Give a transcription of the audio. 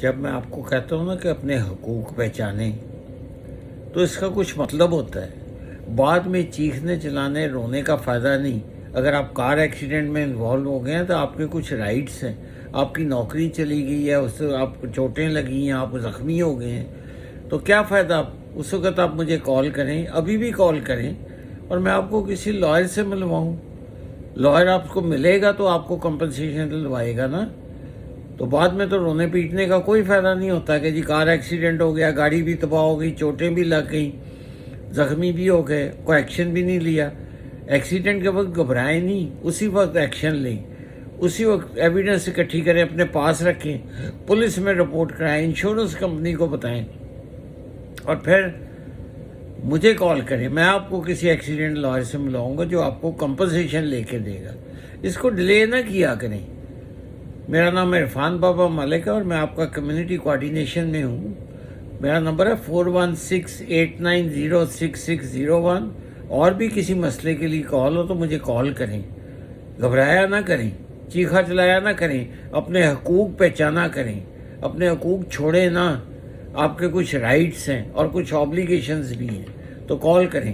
جب میں آپ کو کہتا ہوں نا کہ اپنے حقوق پہچانیں تو اس کا کچھ مطلب ہوتا ہے. بعد میں چیخنے چلانے رونے کا فائدہ نہیں. اگر آپ کار ایکسیڈنٹ میں انوالو ہو گئے ہیں تو آپ کے کچھ رائٹس ہیں. آپ کی نوکری چلی گئی ہے, اس سے آپ کو چوٹیں لگی ہیں, آپ زخمی ہو گئے ہیں, تو کیا فائدہ؟ اس وقت آپ مجھے کال کریں, ابھی بھی کال کریں, اور میں آپ کو کسی لائر سے ملواؤں. لائر آپ کو ملے گا تو آپ کو کمپنسیشن دلوائے گا نا. تو بعد میں تو رونے پیٹنے کا کوئی فائدہ نہیں ہوتا کہ جی کار ایکسیڈنٹ ہو گیا, گاڑی بھی تباہ ہو گئی, چوٹیں بھی لگ گئیں, زخمی بھی ہو گئے, کوئی ایکشن بھی نہیں لیا. ایکسیڈنٹ کے وقت گھبرائیں نہیں, اسی وقت ایکشن لیں, اسی وقت ایویڈنس اکٹھی کریں, اپنے پاس رکھیں, پولیس میں رپورٹ کرائیں, انشورنس کمپنی کو بتائیں, اور پھر مجھے کال کریں. میں آپ کو کسی ایکسیڈنٹ لائر سے ملاؤں گا جو آپ کو کمپنسیشن لے کے دے گا. اس کو ڈیلے نہ کیا کریں. میرا نام عرفان بابا ملک ہے اور میں آپ کا کمیونٹی کوآرڈینیشن میں ہوں. میرا نمبر ہے 4168906601. اور بھی کسی مسئلے کے لیے کال ہو تو مجھے کال کریں. گھبرایا نہ کریں, چیخا چلایا نہ کریں, اپنے حقوق پہچانا کریں, اپنے حقوق چھوڑیں نہ. آپ کے کچھ رائٹس ہیں اور کچھ آبلیگیشنز بھی ہیں, تو کال کریں.